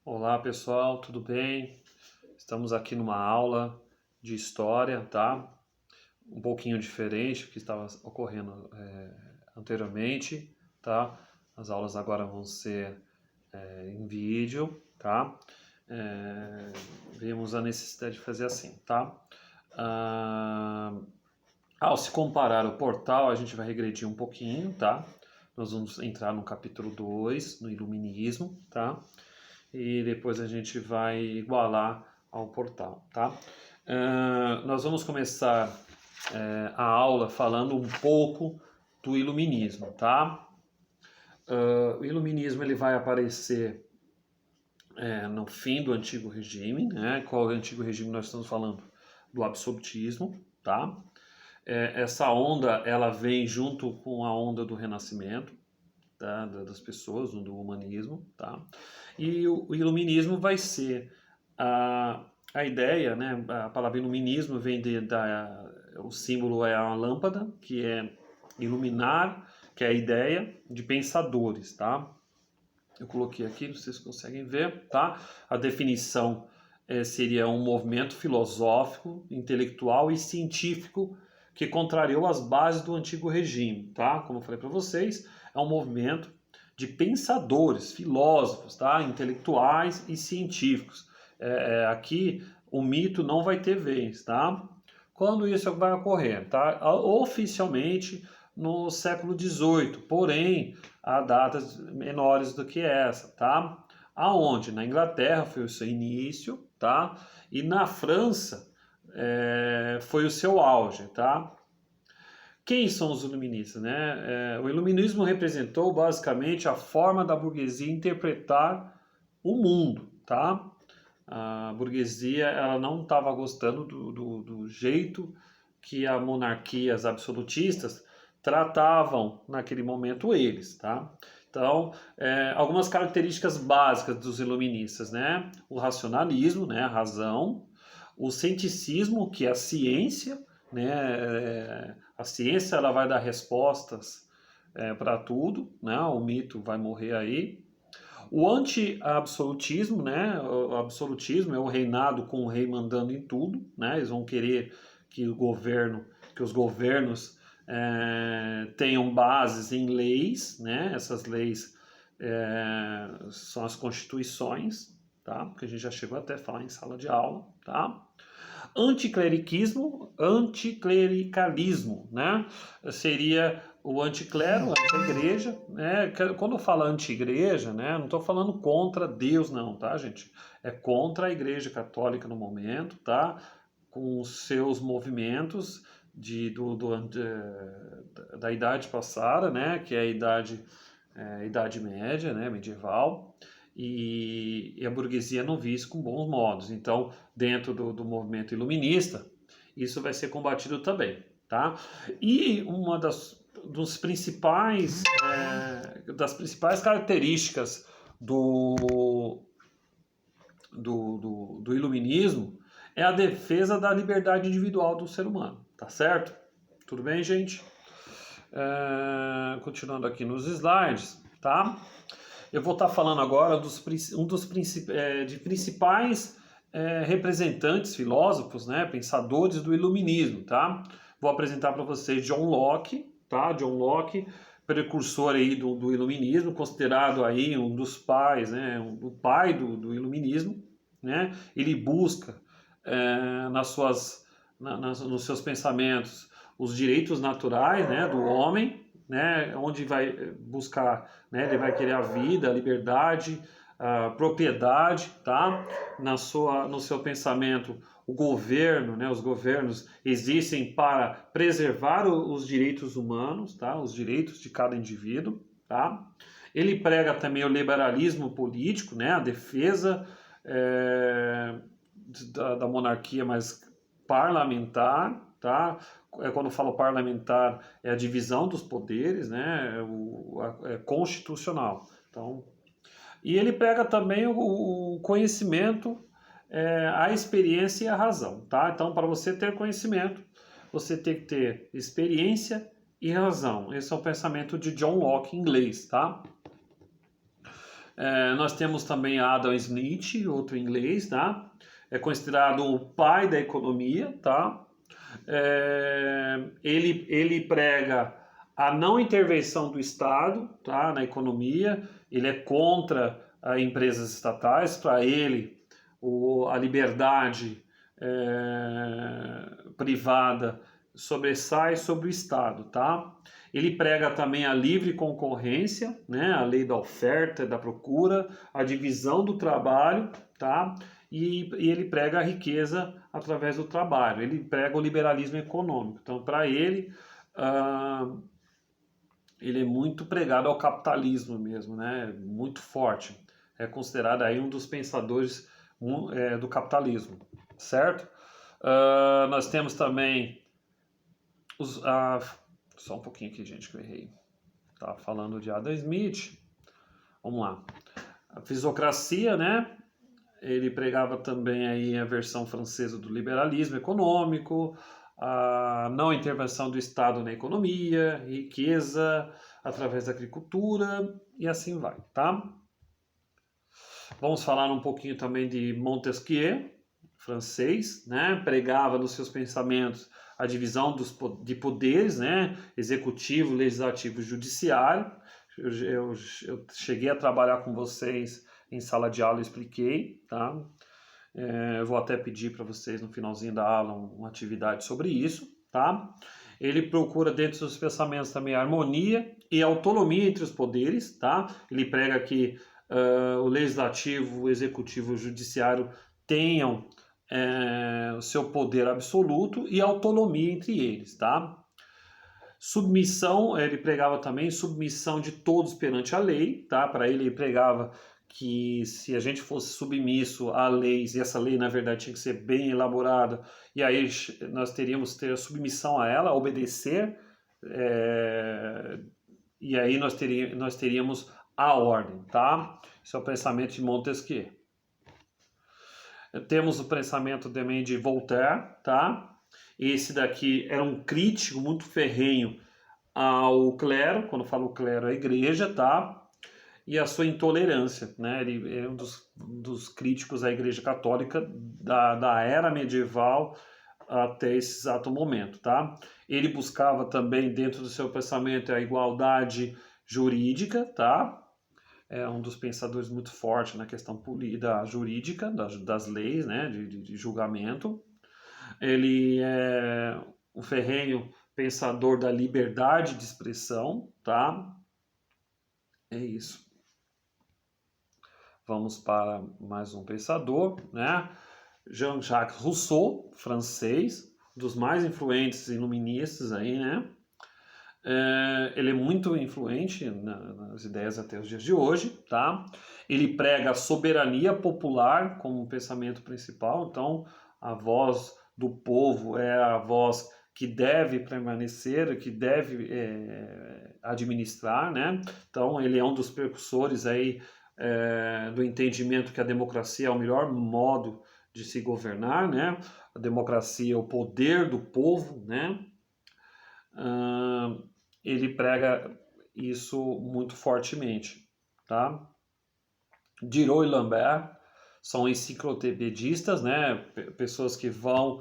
Olá pessoal, tudo bem? Estamos aqui numa aula de história, tá? Um pouquinho diferente do que estava ocorrendo anteriormente, tá? As aulas agora vão ser em vídeo, tá? Vimos a necessidade de fazer assim, tá? Ah, Ao se comparar o portal, a gente vai regredir um pouquinho, tá? Nós vamos entrar no capítulo 2, no Iluminismo, tá? E depois a gente vai igualar ao portal, tá? Nós vamos começar a aula falando um pouco do Iluminismo, tá? O Iluminismo ele vai aparecer no fim do Antigo Regime, né? Qual é o Antigo Regime nós estamos falando? Do absolutismo, tá? Essa onda ela vem junto com a onda do Renascimento, tá? Das pessoas, do humanismo, tá? E o iluminismo vai ser a ideia, né? A palavra iluminismo vem o símbolo é a lâmpada, que é iluminar, que é a ideia de pensadores, tá? Eu coloquei aqui, vocês conseguem ver, tá? A definição seria um movimento filosófico, intelectual e científico que contrariou as bases do antigo regime, tá? Como eu falei para vocês, é um movimento de pensadores, filósofos, tá? Intelectuais e científicos. Aqui o mito não vai ter vez, tá? Quando isso vai ocorrer, tá? Oficialmente no século XVIII, porém há datas menores do que essa, tá? Aonde? Na Inglaterra foi o seu início, tá? E na França foi o seu auge, tá? Quem são os iluministas, né? O iluminismo representou basicamente a forma da burguesia interpretar o mundo, tá? A burguesia ela não estava gostando do jeito que a monarquia, as absolutistas, tratavam naquele momento eles, tá? Então, algumas características básicas dos iluministas, né? O racionalismo, né? A razão, o cienticismo, que é a ciência, né? A ciência ela vai dar respostas para tudo, né? O mito vai morrer aí. O anti-absolutismo, né? O absolutismo é o reinado com o rei mandando em tudo, né? Eles vão querer que os governos tenham bases em leis, né? Essas leis são as constituições, tá? Que a gente já chegou até a falar em sala de aula, tá? Anticlericalismo, né? Seria o anticlero, anti-igreja, né? Quando eu falo anti-igreja, né? Não estou falando contra Deus, não, tá, gente? É contra a Igreja Católica no momento, tá? Com os seus movimentos da idade passada, né? Que é a idade média, né? Medieval. E a burguesia não via isso com bons modos. Então, dentro do movimento iluminista, isso vai ser combatido também, tá? E das principais características do iluminismo é a defesa da liberdade individual do ser humano, tá certo? Tudo bem, gente? Continuando aqui nos slides, tá? Eu vou estar falando agora dos principais representantes, filósofos, né, pensadores do iluminismo, tá? Vou apresentar para vocês John Locke, tá? John Locke, precursor aí do iluminismo, considerado aí um dos pais, né, o pai do iluminismo, né? Ele busca nos seus pensamentos os direitos naturais, né, do homem, né, onde vai buscar, né, ele vai querer a vida, a liberdade, a propriedade, tá? No seu pensamento, o governo, né, os governos existem para preservar os direitos humanos, tá? Os direitos de cada indivíduo, tá? Ele prega também o liberalismo político, né, a defesa da monarquia mais parlamentar, tá? Quando falo parlamentar, é a divisão dos poderes, né? É constitucional. Então, e ele prega também o conhecimento, a experiência e a razão, tá? Então, para você ter conhecimento, você tem que ter experiência e razão. Esse é o pensamento de John Locke em inglês, tá? Nós temos também Adam Smith, outro inglês, tá? É considerado o pai da economia, tá? Ele prega a não intervenção do Estado, tá, na economia. Ele é contra empresas estatais. Para ele, a liberdade privada sobressai sobre o Estado, tá? Ele prega também a livre concorrência, né, a lei da oferta e da procura, a divisão do trabalho, tá? E ele prega a riqueza através do trabalho. Ele prega o liberalismo econômico. Então, para ele, ele é muito pregado ao capitalismo mesmo, né? Muito forte. É considerado aí um dos pensadores do capitalismo, certo? Nós temos também só um pouquinho aqui, gente, que eu errei. Estava falando de Adam Smith. Vamos lá. A Fisiocracia, né? Ele pregava também aí a versão francesa do liberalismo econômico, a não intervenção do Estado na economia, riqueza através da agricultura e assim vai, tá? Vamos falar um pouquinho também de Montesquieu, francês, né? Pregava nos seus pensamentos a divisão de poderes, né? Executivo, legislativo e judiciário. Eu cheguei a trabalhar com vocês em sala de aula, expliquei, tá? Eu vou até pedir para vocês no finalzinho da aula uma atividade sobre isso, tá? Ele procura dentro dos pensamentos também a harmonia e a autonomia entre os poderes, tá? Ele prega que o legislativo, o executivo e o judiciário tenham o seu poder absoluto e autonomia entre eles, tá? Submissão, ele pregava também submissão de todos perante a lei, tá? Para ele pregava que se a gente fosse submisso a leis, e essa lei na verdade tinha que ser bem elaborada, e aí nós teríamos que ter a submissão a ela, obedecer, e aí nós teríamos a ordem, tá? Esse é o pensamento de Montesquieu. Temos o pensamento também de Voltaire, tá? Esse daqui era um crítico muito ferrenho ao clero, quando falo clero, a igreja, tá? E a sua intolerância, né? Ele é um dos críticos à Igreja Católica da era medieval até esse exato momento, tá? Ele buscava também, dentro do seu pensamento, a igualdade jurídica, tá? É um dos pensadores muito forte na questão da jurídica, das leis, né? de julgamento. Ele é um ferrenho pensador da liberdade de expressão, tá? É isso. Vamos para mais um pensador, né? Jean-Jacques Rousseau, francês, dos mais influentes iluministas aí, né? Ele é muito influente nas ideias até os dias de hoje, tá? Ele prega a soberania popular como pensamento principal, então a voz do povo é a voz que deve permanecer, que deve administrar, né? Então ele é um dos precursores aí do entendimento que a democracia é o melhor modo de se governar, né? A democracia é o poder do povo, né? Ele prega isso muito fortemente, tá? Diderot e Lambert são enciclopedistas, né? Pessoas que vão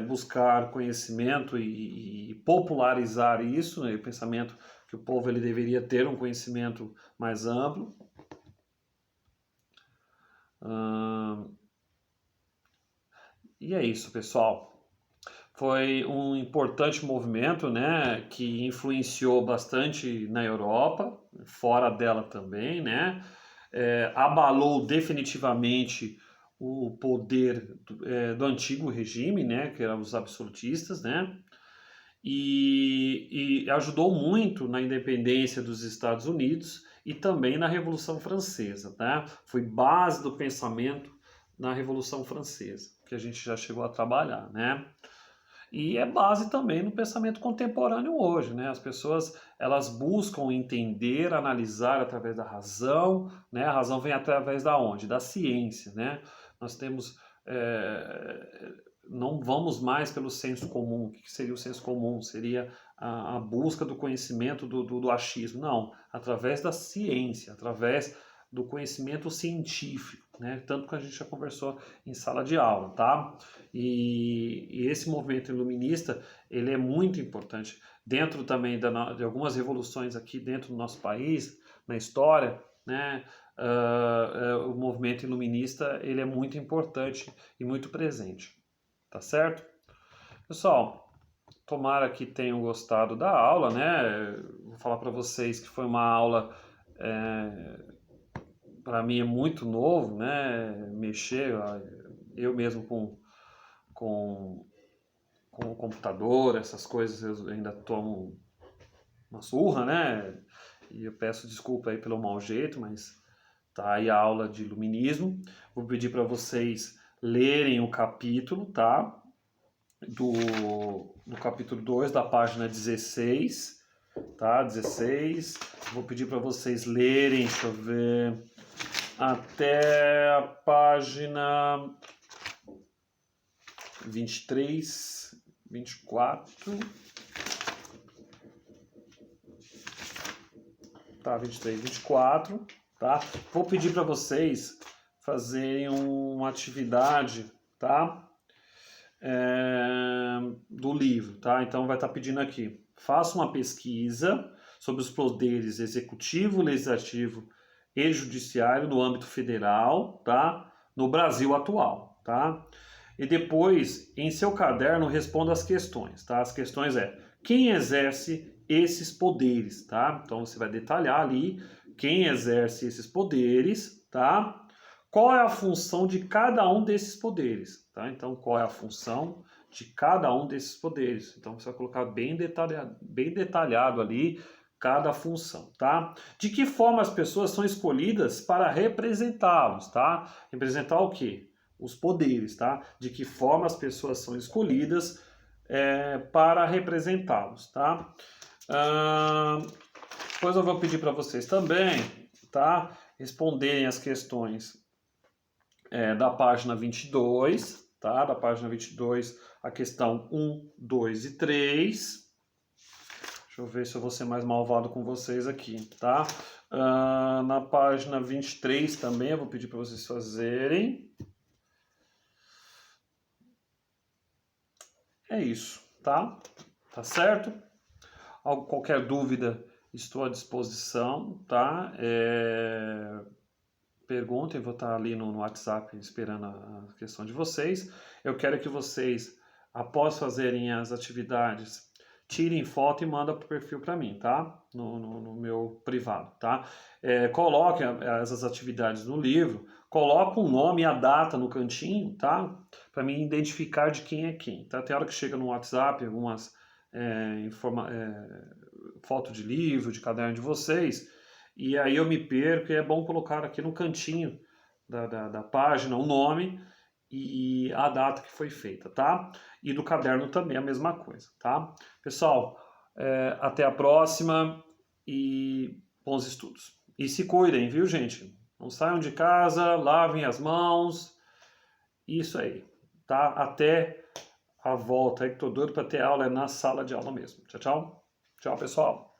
buscar conhecimento e popularizar isso, né? O pensamento que o povo ele deveria ter um conhecimento mais amplo. E é isso, pessoal. Foi um importante movimento, né, que influenciou bastante na Europa, fora dela também, né, abalou definitivamente o poder do antigo regime, né, que eram os absolutistas, né, e ajudou muito na independência dos Estados Unidos e também na Revolução Francesa, tá? Foi base do pensamento na Revolução Francesa, que a gente já chegou a trabalhar, né? E é base também no pensamento contemporâneo hoje, né? As pessoas, elas buscam entender, analisar através da razão, né? A razão vem através da onde? Da ciência, né? Nós temos... não vamos mais pelo senso comum. O que seria o senso comum? Seria a busca do conhecimento do achismo. Não, através da ciência, através do conhecimento científico, né? Tanto que a gente já conversou em sala de aula, tá? E esse movimento iluminista, ele é muito importante dentro também de algumas revoluções aqui dentro do nosso país, na história, né? O movimento iluminista, ele é muito importante e muito presente, tá certo? Pessoal, tomara que tenham gostado da aula, né? Vou falar para vocês que foi uma aula, para mim é muito novo, né? Mexer, eu mesmo com o computador, essas coisas, eu ainda tomo uma surra, né? E eu peço desculpa aí pelo mau jeito, mas tá aí a aula de iluminismo. Vou pedir para vocês lerem o capítulo, tá? Do capítulo 2, da página 16, tá? 16. Vou pedir para vocês lerem, deixa eu ver, até a página 23, 24. Tá, 23, 24, tá? Vou pedir para vocês fazerem uma atividade, tá? Do livro, tá? Então vai estar pedindo aqui, faça uma pesquisa sobre os poderes executivo, legislativo e judiciário no âmbito federal, tá? No Brasil atual, tá? E depois, em seu caderno, responda as questões, tá? As questões quem exerce esses poderes, tá? Então você vai detalhar ali quem exerce esses poderes, tá? Qual é a função de cada um desses poderes, tá? Então, qual é a função de cada um desses poderes? Então, você vai colocar bem detalhado ali cada função, tá? De que forma as pessoas são escolhidas para representá-los, tá? Representar o quê? Os poderes, tá? De que forma as pessoas são escolhidas para representá-los, tá? Depois eu vou pedir para vocês também, tá? Responderem as questões da página 22, tá? Da página 22, a questão 1, 2 e 3. Deixa eu ver se eu vou ser mais malvado com vocês aqui, tá? Na página 23 também eu vou pedir para vocês fazerem. É isso, tá? Tá certo? Qualquer dúvida, estou à disposição, tá? Perguntem, vou estar ali no WhatsApp esperando a questão de vocês. Eu quero que vocês, após fazerem as atividades, tirem foto e mandem para o perfil para mim, tá? No meu privado, tá? Coloquem essas atividades no livro, coloquem o nome e a data no cantinho, tá? Para mim identificar de quem é quem, tá? Tem hora que chega no WhatsApp algumas foto de livro, de caderno de vocês, e aí eu me perco, e é bom colocar aqui no cantinho da página o nome e a data que foi feita, tá? E do caderno também a mesma coisa, tá? Pessoal, até a próxima e bons estudos. E se cuidem, viu, gente? Não saiam de casa, lavem as mãos, isso aí, tá? Até a volta, aí que tô doido para ter aula na sala de aula mesmo. Tchau, tchau. Tchau, pessoal.